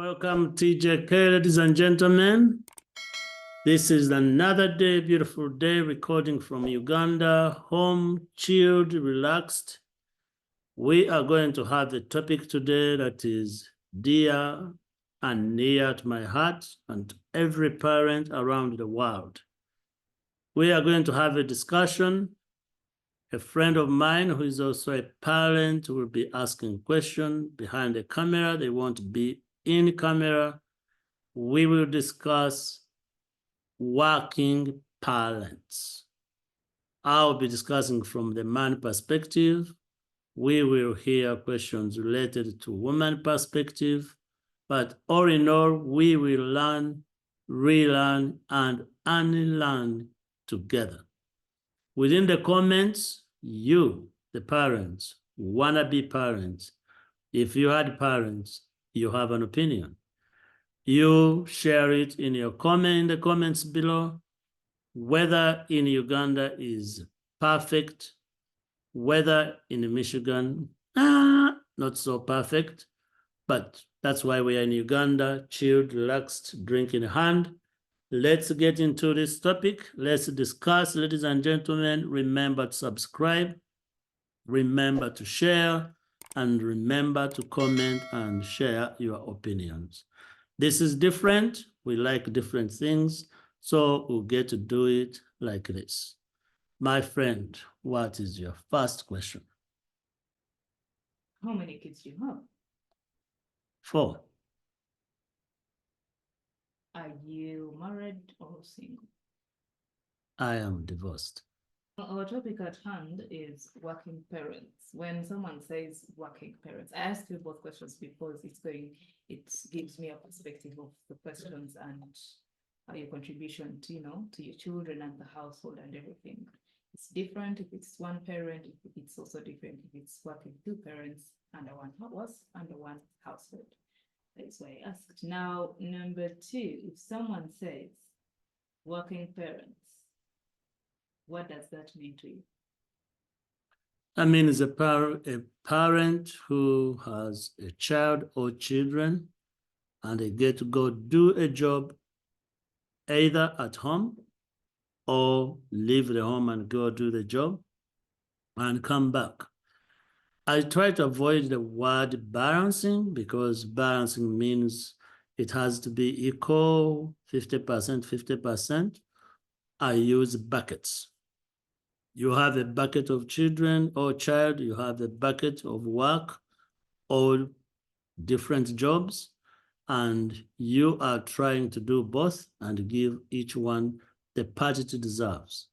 Welcome, TJK, ladies and gentlemen. This is another day, beautiful day, recording from Uganda, home, chilled, relaxed. We are going to have a topic today that is dear and near to my heart and to every parent around the world. We are going to have a discussion. A friend of mine who is also a parent will be asking questions behind the camera. They won't be in camera. We will discuss working parents. I'll be discussing from the man perspective. We will hear questions related to woman perspective, but all in all, we will learn, relearn, and unlearn together. Within the comments, you, the parents, wannabe parents, if you had parents, you have an opinion. You share it in your comment in the comments below, whether in Uganda is perfect, whether in Michigan, not so perfect, but that's why we are in Uganda, chilled, relaxed, drink in hand. Let's get into this topic. Let's discuss, ladies and gentlemen. Remember to subscribe, remember to share, and remember to comment and share your opinions. This is different. We like different things, so we'll get to do it like this. My friend, what is your first question? How many kids do you have? 4. Are you married or single? I am divorced. Our topic at hand is working parents. When someone says working parents, I ask you both questions because it gives me a perspective of the questions and your contribution to, to your children and the household and everything. It's different if it's one parent, if it's also different if it's working 2 parents under one house, under one household. That's why I asked. Now, number 2, if someone says working parents, what does that mean to you? I mean, it's a parent who has a child or children, and they get to go do a job either at home or leave the home and go do the job and come back. I try to avoid the word balancing because balancing means it has to be equal, 50%, 50%. I use buckets. You have a bucket of children or child, you have a bucket of work or different jobs, and you are trying to do both and give each one the part it deserves.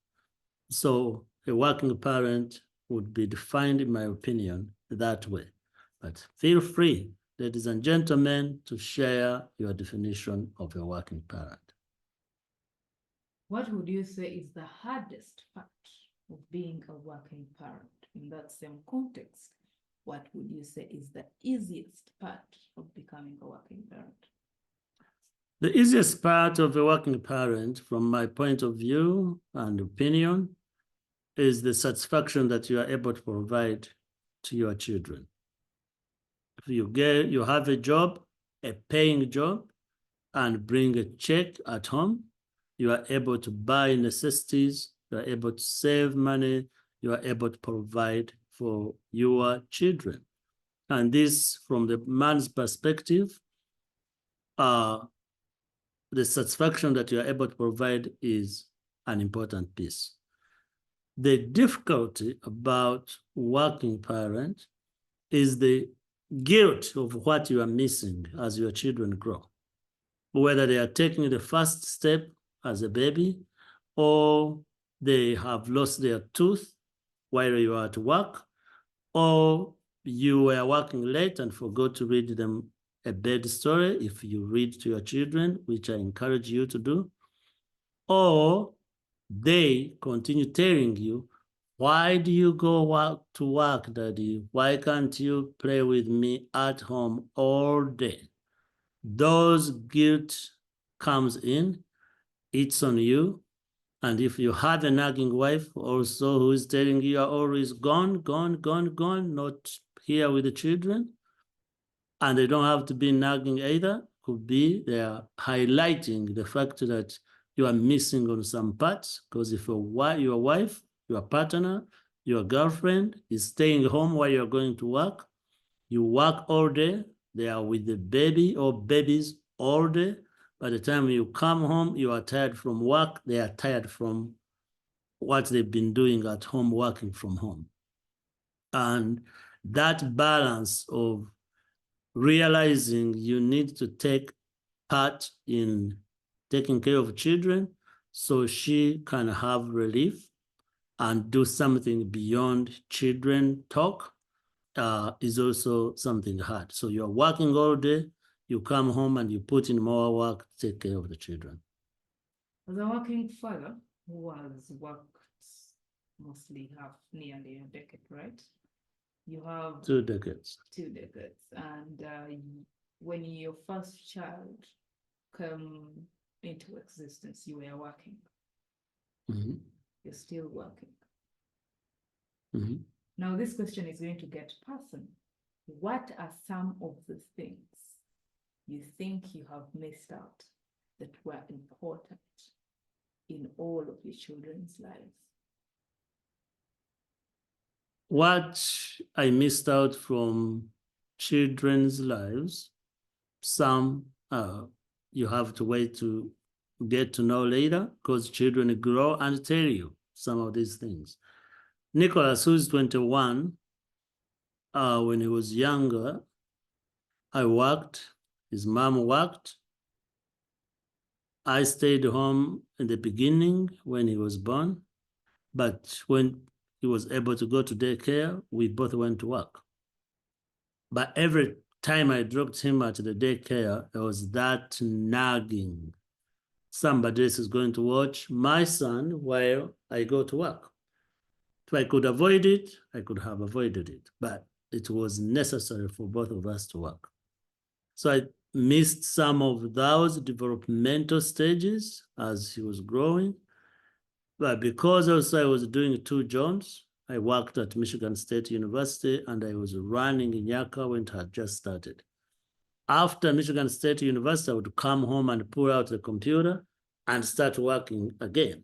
So a working parent would be defined, in my opinion, that way. But feel free, ladies and gentlemen, to share your definition of a working parent. What would you say is the hardest part of being a working parent? In that same context, what would you say is the easiest part of becoming a working parent? The easiest part of a working parent, from my point of view and opinion, is the satisfaction that you are able to provide to your children. If you have a job, a paying job, and bring a check at home, you are able to buy necessities, you are able to save money, you are able to provide for your children. And this, from the man's perspective, the satisfaction that you are able to provide is an important piece. The difficulty about working parent is the guilt of what you are missing as your children grow, whether they are taking the first step as a baby or they have lost their tooth while you are at work, or you were working late and forgot to read them a bed story if you read to your children, which I encourage you to do, or they continue telling you, why do you go to work, Daddy? Why can't you play with me at home all day? Those guilt comes in, it's on you. And if you have a nagging wife also who is telling you are always gone, not here with the children, and they don't have to be nagging either, could be they are highlighting the fact that you are missing on some parts, because if your wife, your partner, your girlfriend is staying home while you're going to work, you work all day, they are with the baby or babies all day. By the time you come home, you are tired from work, they are tired from what they've been doing at home, working from home. And that balance of realizing you need to take part in taking care of children so she can have relief and do something beyond children talk is also something hard. So you're working all day, you come home and you put in more work to take care of the children. As a working father who has worked mostly nearly a decade, right? You have 2 decades. 2 decades, and when your first child came into existence, you were working. Mhm. You're still working. Mhm. Now, this question is going to get personal. What are some of the things you think you have missed out that were important in all of your children's lives? What I missed out from children's lives, some you have to wait to get to know later, because children grow and tell you some of these things. Nicholas, who's 21, when he was younger, I worked, his mom worked. I stayed home in the beginning when he was born, but when he was able to go to daycare, we both went to work. But every time I dropped him at the daycare, there was that nagging. Somebody else is going to watch my son while I go to work. If I could avoid it, I could have avoided it, but it was necessary for both of us to work. So I missed some of those developmental stages as he was growing. But because also I was doing 2 jobs, I worked at Michigan State University and I was running in Yaka when it had just started. After Michigan State University, I would come home and pull out the computer and start working again.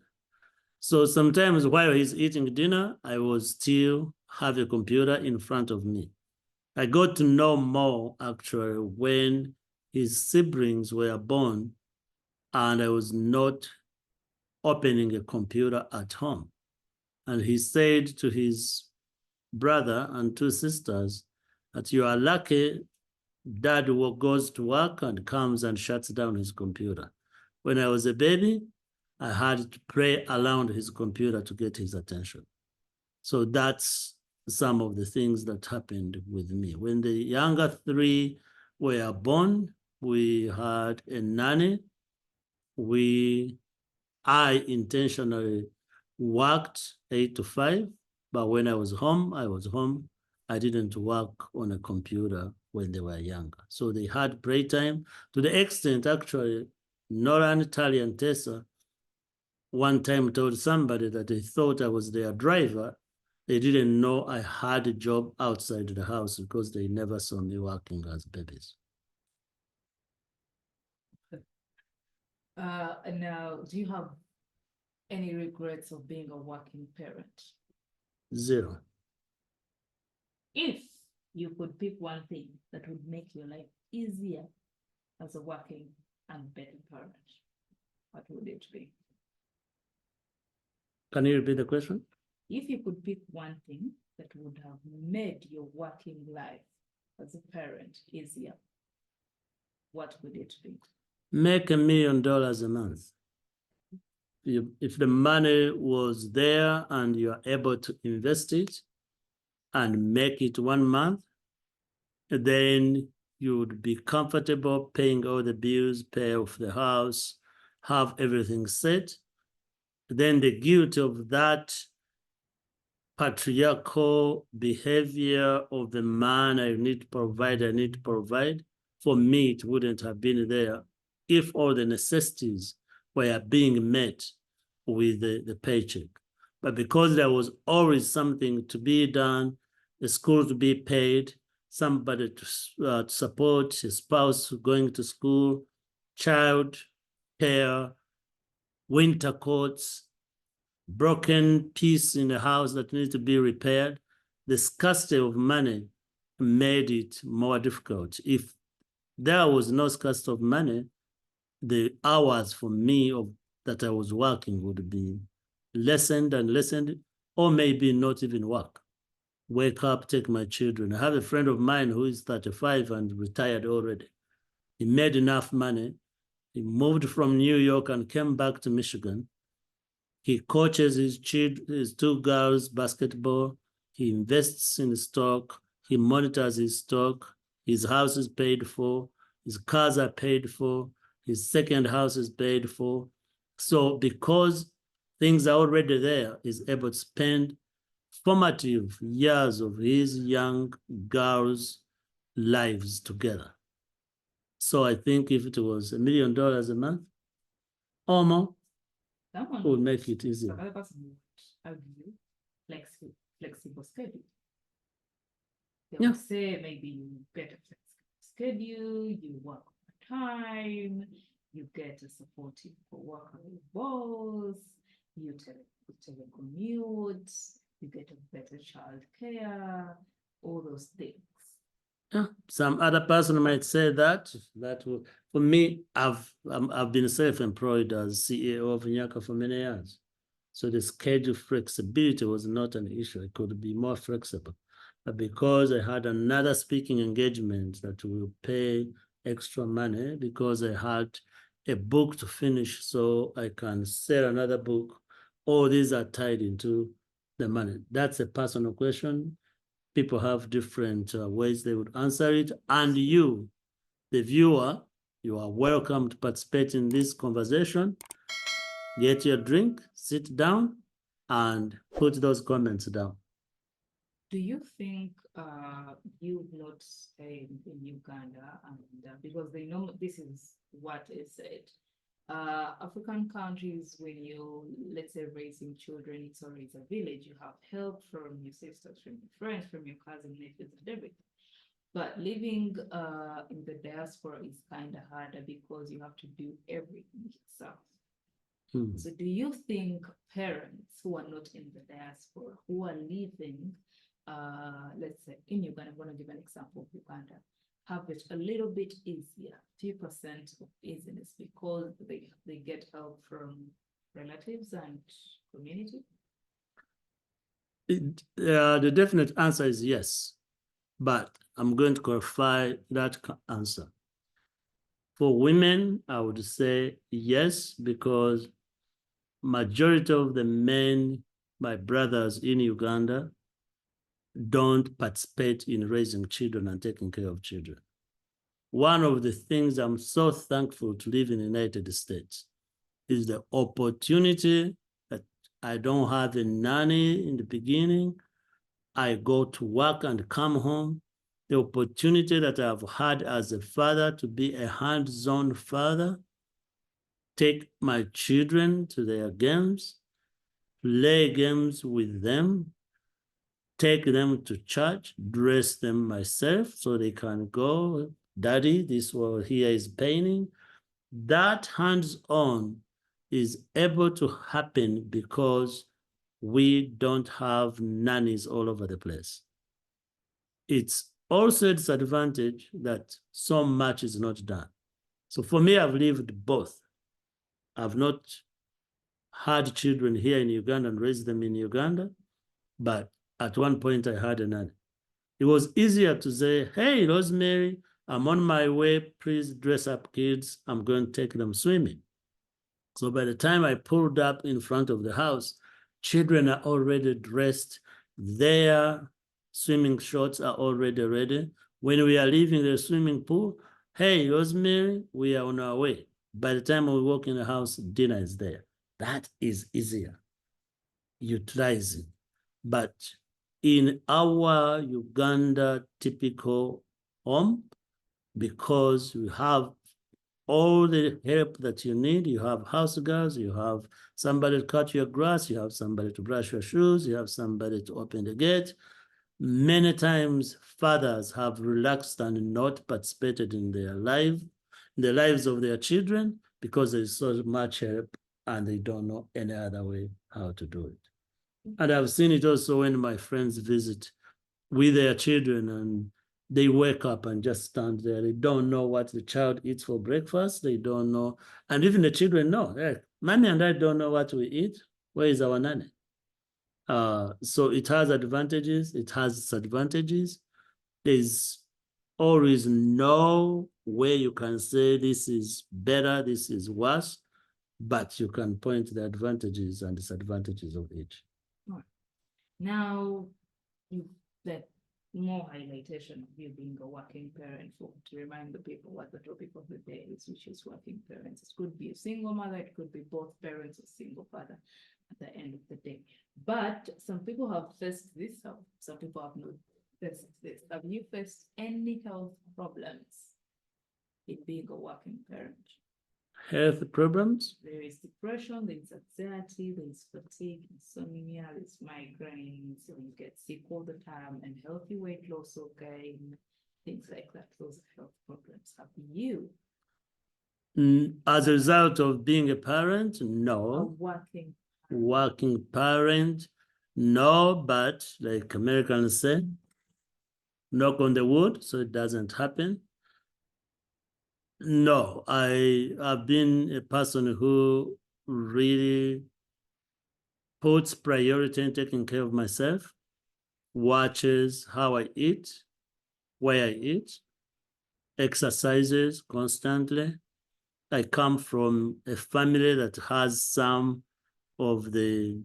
So sometimes while he's eating dinner, I was still have a computer in front of me. I got to know more actually when his siblings were born and I was not opening a computer at home. And he said to his brother and 2 sisters that you are lucky dad goes to work and comes and shuts down his computer. When I was a baby, I had to pray around his computer to get his attention. So that's some of the things that happened with me. When the younger 3 were born, we had a nanny. I intentionally worked 8 to 5, but when I was home, I was home. I didn't work on a computer when they were younger. So they had playtime to the extent, actually, Nolan, Tali, and Tessa one time told somebody that they thought I was their driver. They didn't know I had a job outside the house because they never saw me working as babies. Now, do you have any regrets of being a working parent? 0. If you could pick one thing that would make your life easier as a working and better parent, what would it be? Can you repeat the question? If you could pick one thing that would have made your working life as a parent easier, what would it be? Make $1 million a month. If the money was there and you are able to invest it and make it 1 month, then you would be comfortable paying all the bills, pay off the house, have everything set. Then the guilt of that patriarchal behavior of the man, I need to provide, for me, it wouldn't have been there if all the necessities were being met with the paycheck. But because there was always something to be done, the school to be paid, somebody to support his spouse going to school, child care, winter coats, broken piece in the house that needs to be repaired. The scarcity of money made it more difficult. If there was no scarcity of money, the hours for me that I was working would be lessened and lessened, or maybe not even work. Wake up, take my children. I have a friend of mine who is 35 and retired already. He made enough money. He moved from New York and came back to Michigan. He coaches his two girls basketball. He invests in stock. He monitors his stock. His house is paid for. His cars are paid for. His second house is paid for. So because things are already there, he's able to spend formative years of his young girls' lives together. So I think if it was $1 million a month or more, Someone would make it easier. Another person would argue flexible schedule. They Yeah. would say maybe you get a flexible schedule, you work part-time, you get a supportive worker boss, you telecommute, you get a better child care, all those things. Yeah, some other person might say that will, for me, I've been self-employed as CEO of Nyaka for many years. So the schedule flexibility was not an issue. It could be more flexible. But because I had another speaking engagement that will pay extra money, because I had a book to finish so I can sell another book, all these are tied into the money. That's a personal question. People have different ways they would answer it. And you, the viewer, you are welcome to participate in this conversation. Get your drink, sit down, and put those comments down. Do you think you've not stayed in Uganda, and because they know this is what is said, African countries, when you, let's say, raising children, it's always a village. You have help from your sisters, from your friends, from your cousins, nephews, and everything. But living in the diaspora is kind of harder because you have to do everything yourself. So do you think parents who are not in the diaspora, who are living, let's say in Uganda, I'm going to give an example of Uganda, have it a little bit easier, few percent of easiness, because they get help from relatives and community? The definite answer is yes, but I'm going to clarify that answer. For women, I would say yes, because majority of the men, my brothers in Uganda, don't participate in raising children and taking care of children. One of the things I'm so thankful to live in the United States is the opportunity that I don't have a nanny in the beginning. I go to work and come home. The opportunity that I've had as a father to be a hands-on father, take my children to their games, play games with them, take them to church, dress them myself so they can go, Daddy, this one here is painting. That hands-on is able to happen because we don't have nannies all over the place. It's also a disadvantage that so much is not done. So for me, I've lived both. I've not had children here in Uganda and raised them in Uganda, but at one point I had a nanny. It was easier to say, hey, Rosemary, I'm on my way, please dress up kids, I'm going to take them swimming. So by the time I pulled up in front of the house, children are already dressed, their swimming shorts are already ready. When we are leaving the swimming pool, hey, Rosemary, we are on our way. By the time we walk in the house, dinner is there. That is easier, utilizing. But in our Uganda typical home, because we have all the help that you need, you have house girls, you have somebody to cut your grass, you have somebody to brush your shoes, you have somebody to open the gate. Many times fathers have relaxed and not participated in their life, in the lives of their children, because there's so much help and they don't know any other way how to do it. And I've seen it also when my friends visit with their children and they wake up and just stand there. They don't know what the child eats for breakfast. They don't know. And even the children know, hey, mommy and I don't know what we eat. Where is our nanny? So it has advantages. It has disadvantages. There's always no way you can say this is better, this is worse, but you can point the advantages and disadvantages of each. Now, you that more highlightation of you being a working parent for to remind the people what the topic of the day is, which is working parents. It could be a single mother, it could be both parents or single father at the end of the day. But some people have faced this, some people have not faced this. Have you faced any health problems in being a working parent? Health problems? There is depression, there is anxiety, there is fatigue, insomnia, there's migraines, so you get sick all the time, and healthy weight loss or gain, things like that. Those are health problems. Have you? As a result of being a parent, no. Working parent, no, but like Americans say, knock on the wood so it doesn't happen. No, I have been a person who really puts priority in taking care of myself, watches how I eat, where I eat, exercises constantly. I come from a family that has some of the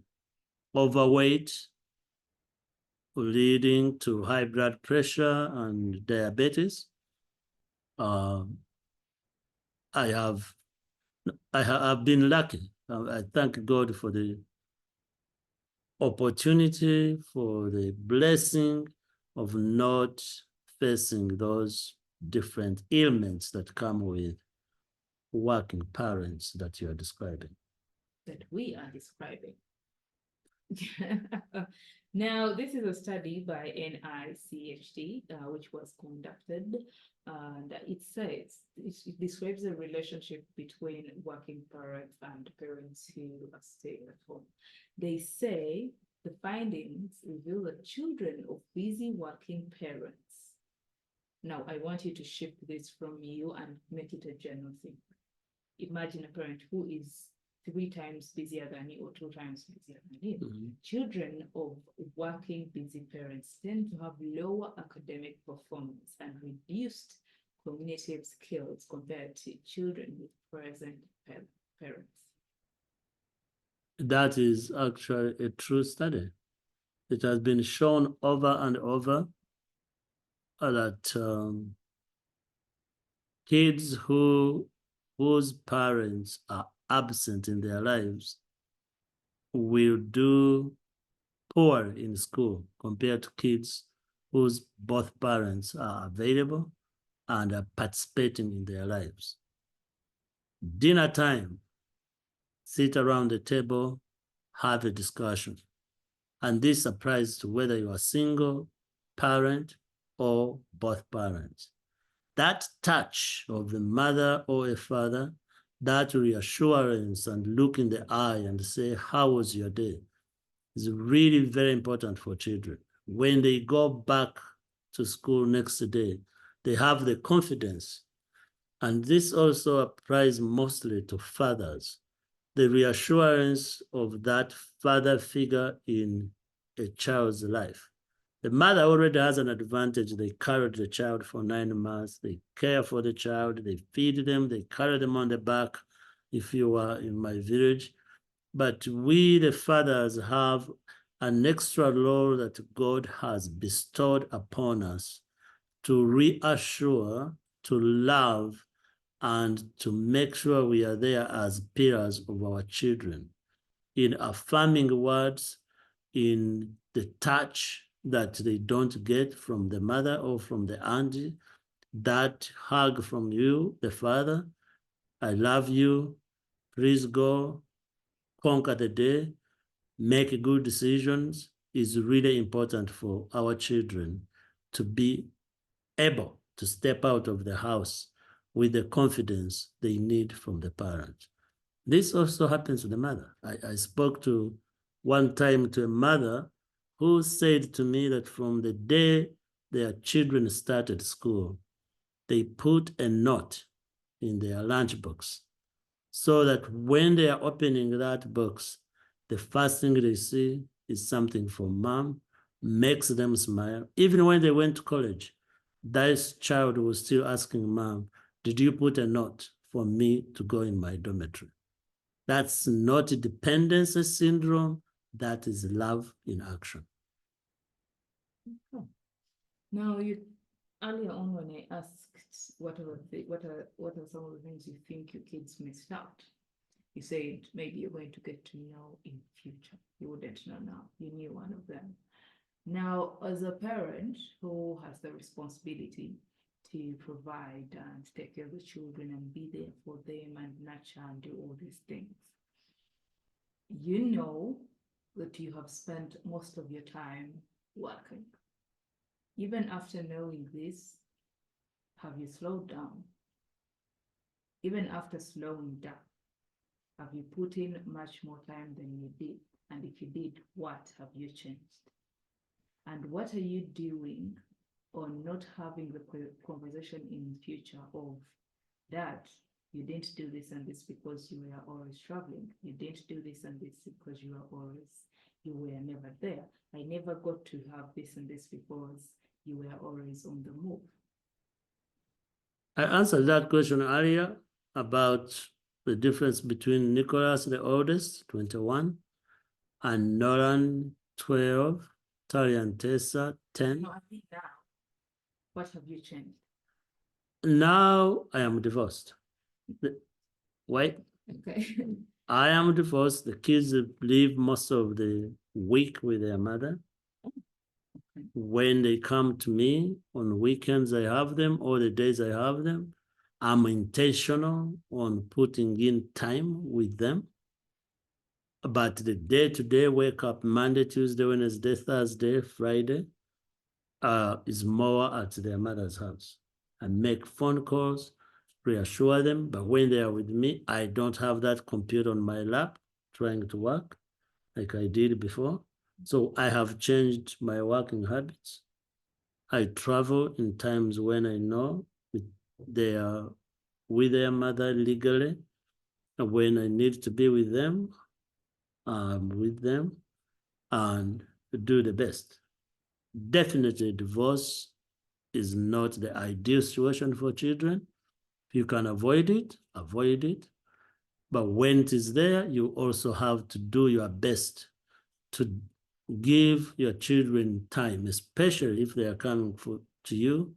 overweight leading to high blood pressure and diabetes. I have been lucky. I thank God for the opportunity, for the blessing of not facing those different ailments that come with working parents that you are describing. That we are describing. Now, this is a study by NICHD, which was conducted, and it says, it describes the relationship between working parents and parents who are staying at home. They say the findings reveal that children of busy working parents. Now, I want you to shift this from you and make it a general thing. Imagine a parent who is 3 times busier than you or 2 times busier than you. Mm-hmm. Children of working busy parents tend to have lower academic performance and reduced cognitive skills compared to children with present parents. That is actually a true study. It has been shown over and over that kids whose parents are absent in their lives will do poor in school compared to kids whose both parents are available and are participating in their lives. Dinner time, sit around the table, have a discussion. And this applies to whether you are single parent or both parents. That touch of the mother or a father, that reassurance and look in the eye and say, how was your day, is really very important for children. When they go back to school next day, they have the confidence. And this also applies mostly to fathers. The reassurance of that father figure in a child's life. The mother already has an advantage. They carried the child for 9 months. They care for the child. They feed them. They carry them on the back, if you are in my village. But we, the fathers, have an extra role that God has bestowed upon us to reassure, to love, and to make sure we are there as pillars of our children in affirming words, in the touch that they don't get from the mother or from the auntie, that hug from you, the father, I love you, please go, conquer the day, make good decisions. is really important for our children to be able to step out of the house with the confidence they need from the parent. This also happens to the mother. I spoke to one time to a mother who said to me that from the day their children started school, they put a note in their lunchbox so that when they are opening that box, the first thing they see is something from mom, makes them smile. Even when they went to college, that child was still asking mom, did you put a note for me to go in my dormitory? That's not dependency syndrome. That is love in action. Now, you earlier on when I asked what are some of the things you think your kids missed out, you said maybe you're going to get to know in future. You wouldn't know now. You knew one of them. Now, as a parent who has the responsibility to provide and take care of the children and be there for them and nurture and do all these things, you know that you have spent most of your time working. Even after knowing this, have you slowed down? Even after slowing down, have you put in much more time than you did? And if you did, what have you changed? And what are you doing on not having the conversation in the future of, Dad, you didn't do this and this because you were always traveling. You didn't do this and this because you were never there. I never got to have this and this because you were always on the move. I answered that question earlier about the difference between Nicholas, the oldest, 21, and Nolan, 12, Tari and Tessa, 10. No, I think now, what have you changed? Now I am divorced. Wait, Okay. I am divorced. The kids live most of the week with their mother. When they come to me on weekends, I have them, all the days I have them. I'm intentional on putting in time with them. But the day-to-day wake up Monday, Tuesday, Wednesday, Thursday, Friday is more at their mother's house. I make phone calls, reassure them, but when they are with me, I don't have that computer on my lap trying to work like I did before. So I have changed my working habits. I travel in times when I know they are with their mother legally. And when I need to be with them, I'm with them and do the best. Definitely, divorce is not the ideal situation for children. If you can avoid it, avoid it. But when it is there, you also have to do your best to give your children time, especially if they are coming to you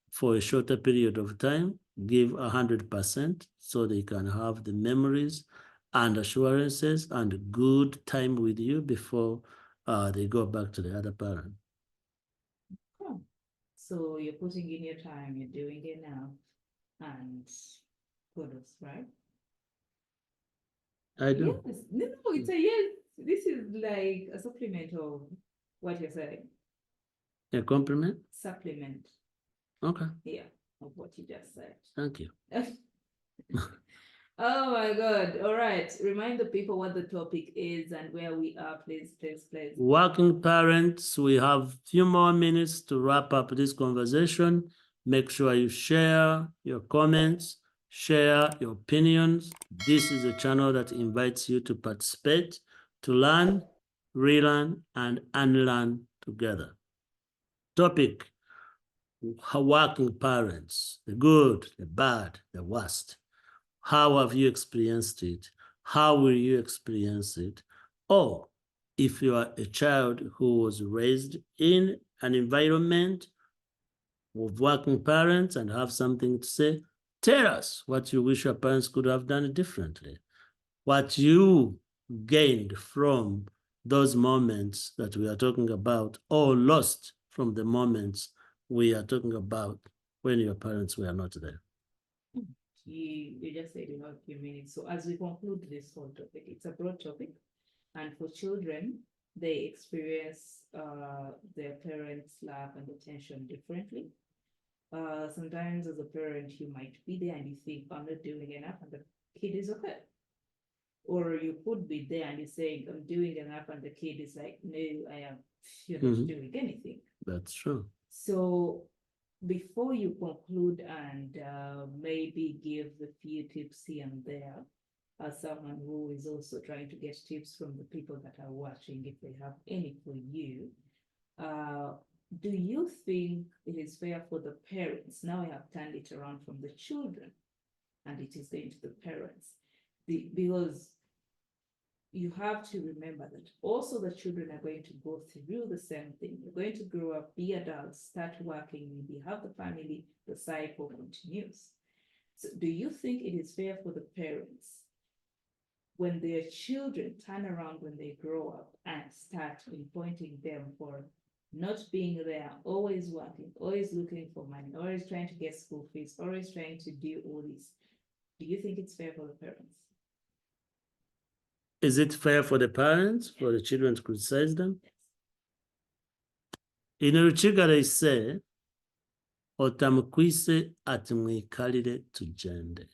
for a shorter period of time. Give 100% so they can have the memories and assurances and good time with you before they go back to the other parent. Oh. So you're putting in your time, you're doing it now, and kudos, right? I do. Yes, no, it's a yes. This is like a supplement of what you're saying. A compliment? Supplement, Okay, yeah, of what you just said. thank you. Oh my God. All right. Remind the people what the topic is and where we are, please. Working parents, we have few more minutes to wrap up this conversation. Make sure you share your comments, share your opinions. This is a channel that invites you to participate, to learn, relearn, and unlearn together. Topic: working parents, the good, the bad, the worst. How have you experienced it? How will you experience it? Or if you are a child who was raised in an environment of working parents and have something to say, tell us what you wish your parents could have done differently. What you gained from those moments that we are talking about, or lost from the moments we are talking about when your parents were not there. You just said you have a few minutes. So as we conclude this whole topic, it's a broad topic. And for children, they experience their parents' love and attention differently. Sometimes as a parent, you might be there and you think, I'm not doing enough, and the kid is okay. Or you could be there and you say, I'm doing enough, and the kid is like, no, you're not doing anything. That's true. So before you conclude and maybe give a few tips here and there, as someone who is also trying to get tips from the people that are watching, if they have any for you, do you think it is fair for the parents? Now I have turned it around from the children and it is going to the parents. Because you have to remember that also the children are going to go through the same thing. You're going to grow up, be adults, start working, maybe have the family, the cycle continues. So do you think it is fair for the parents when their children turn around when they grow up and start pinpointing them for not being there, always working, always looking for money, always trying to get school fees, always trying to do all this? Do you think it's fair for the parents? Is it fair for the parents, for the children to criticize them? In Ruchiga they say, otamukwise atimwikalire tujende.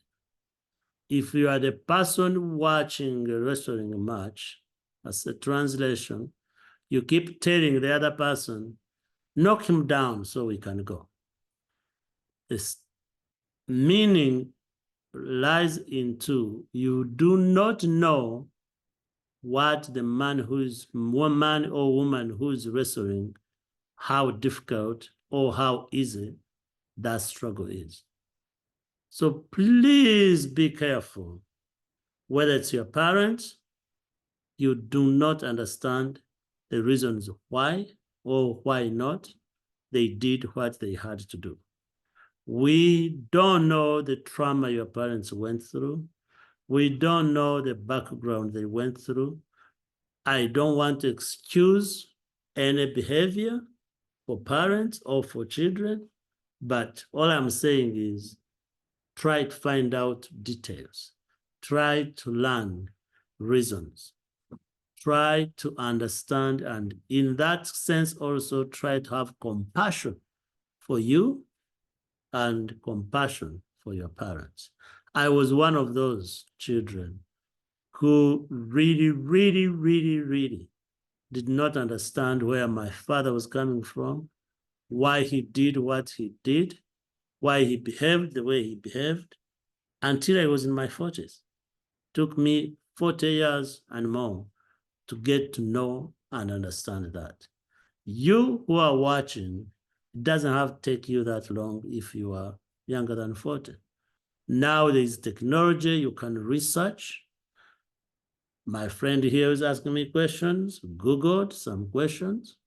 If you are the person watching a wrestling match, as a translation, you keep telling the other person, knock him down so we can go. This meaning lies into you do not know what the man or woman who is wrestling, how difficult or how easy that struggle is. So please be careful. Whether it's your parents, you do not understand the reasons why or why not they did what they had to do. We don't know the trauma your parents went through. We don't know the background they went through. I don't want to excuse any behavior for parents or for children, but all I'm saying is try to find out details. Try to learn reasons. Try to understand, and in that sense also try to have compassion for you and compassion for your parents. I was one of those children who really, really, really, really did not understand where my father was coming from, why he did what he did, why he behaved the way he behaved, until I was in my 40s. It took me 40 years and more to get to know and understand that. You who are watching, it doesn't have to take you that long if you are younger than 40. Now there's technology, you can research. My friend here is asking me questions, Googled some questions.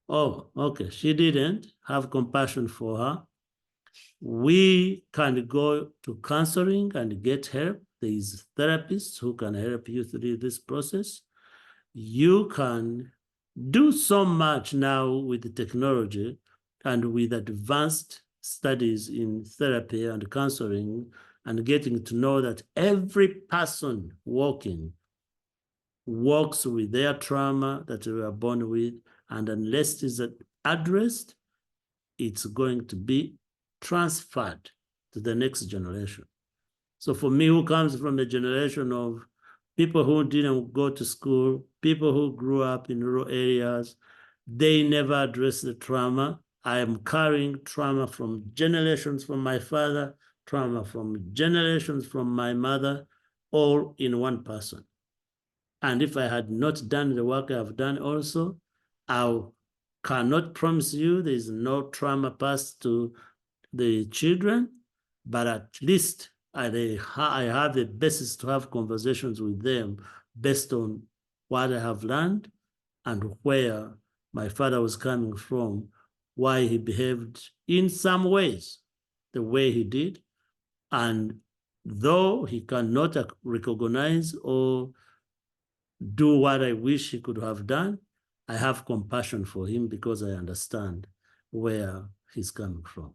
Oh, okay, she didn't. Have compassion for her. We can go to counseling and get help. There is therapists who can help you through this process. You can do so much now with the technology and with advanced studies in therapy and counseling and getting to know that every person walking walks with their trauma that they were born with, and unless it's addressed, it's going to be transferred to the next generation. So for me, who comes from a generation of people who didn't go to school, people who grew up in rural areas, they never addressed the trauma. I am carrying trauma from generations from my father, trauma from generations from my mother, all in one person. And if I had not done the work I've done also, I cannot promise you there is no trauma passed to the children, but at least I have the basis to have conversations with them based on what I have learned and where my father was coming from, why he behaved in some ways the way he did. And though he cannot recognize or do what I wish he could have done, I have compassion for him because I understand where he's coming from.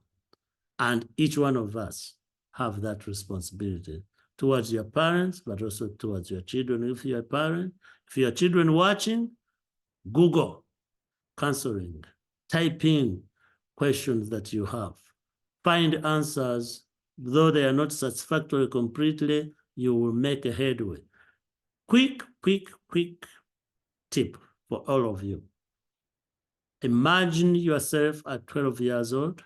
And each one of us have that responsibility towards your parents, but also towards your children if you're a parent. If your children watching, Google counseling, type in questions that you have, find answers. Though they are not satisfactory completely, you will make a headway. Quick tip for all of you. Imagine yourself at 12 years old,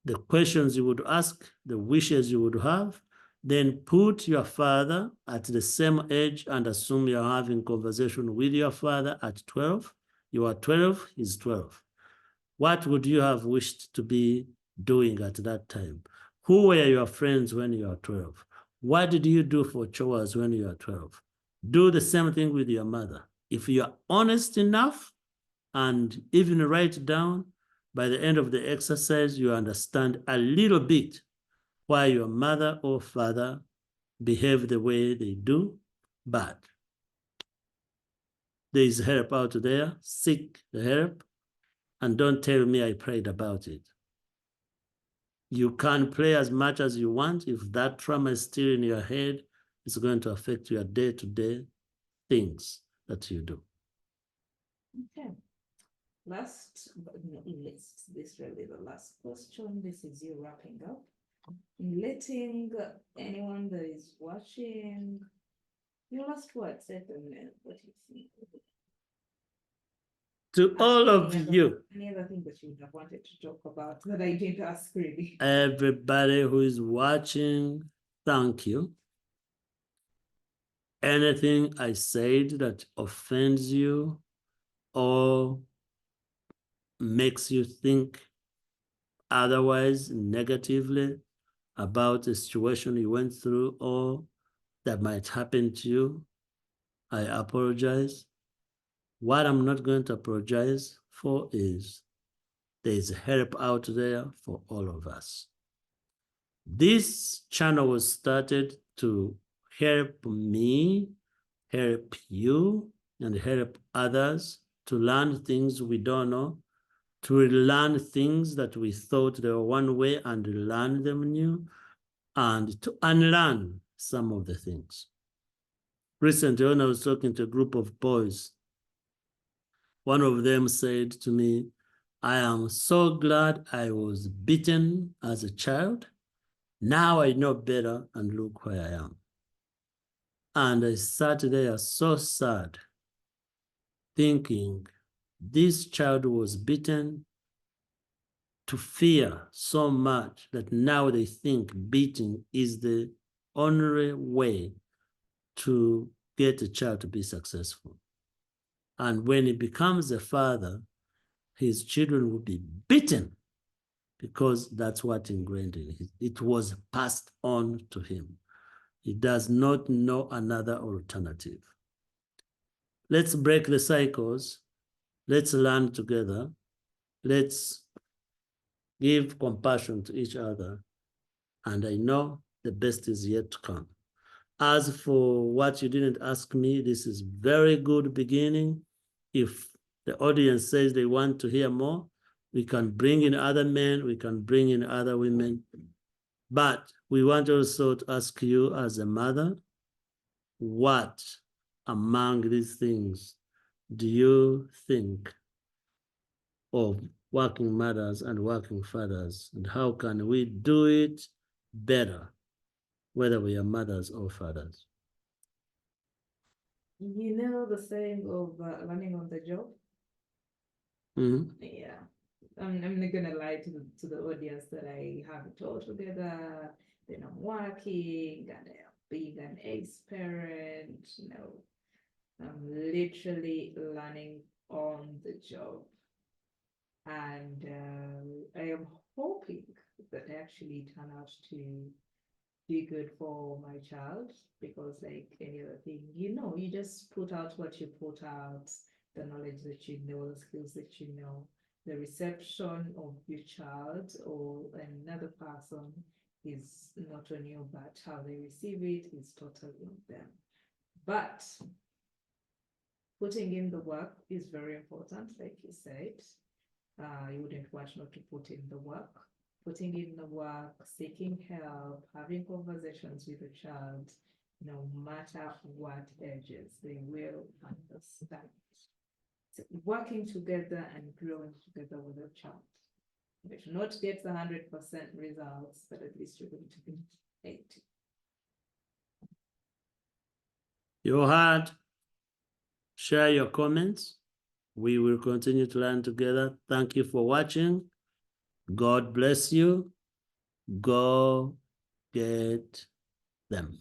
the questions you would ask, the wishes you would have, then put your father at the same age and assume you're having conversation with your father at 12. You are 12, he's 12. What would you have wished to be doing at that time? Who were your friends when you were 12? What did you do for chores when you were 12? Do the same thing with your mother. If you are honest enough and even write it down, by the end of the exercise, you understand a little bit why your mother or father behave the way they do. But there is help out there. Seek the help. And don't tell me I prayed about it. You can pray as much as you want. If that trauma is still in your head, it's going to affect your day-to-day things that you do. Okay. Last but not least, this really the last question. This is you wrapping up. Letting anyone that is watching, your last words, say to me what you think. To all of you, any other thing that you would have wanted to talk about that I didn't ask really? everybody who is watching, thank you. Anything I said that offends you or makes you think otherwise negatively about a situation you went through or that might happen to you, I apologize. What I'm not going to apologize for is there's help out there for all of us. This channel was started to help me, help you, and help others to learn things we don't know, to learn things that we thought they were one way and learn them new, and to unlearn some of the things. Recently, when I was talking to a group of boys, one of them said to me, I am so glad I was beaten as a child. Now I know better and look where I am. And I sat there so sad, thinking this child was beaten to fear so much that now they think beating is the only way to get a child to be successful. And when he becomes a father, his children will be beaten because that's what ingrained in him. It was passed on to him. He does not know another alternative. Let's break the cycles. Let's learn together. Let's give compassion to each other. And I know the best is yet to come. As for what you didn't ask me, this is very good beginning. If the audience says they want to hear more, we can bring in other men, we can bring in other women. But we want also to ask you as a mother, what among these things do you think of working mothers and working fathers, and how can we do it better, whether we are mothers or fathers? You know the saying of learning on the job? Mm-hmm. Yeah. I'm not gonna lie to the audience that I have it all together, then I'm working and I'm being an ex-parent, I'm literally learning on the job. And I am hoping that I actually turn out to be good for my child, because like any other thing, you just put out what you put out, the knowledge that you know, the skills that you know. The reception of your child or another person is not on you, but how they receive it is totally on them. But putting in the work is very important, like you said. You wouldn't want not to put in the work. putting in the work, seeking help, having conversations with the child, no matter what ages, they will understand. So working together and growing together with a child. You may not get the 100% results, but at least you're going to get 80. You heard? Share your comments. We will continue to learn together. Thank you for watching. God bless you. Go get them.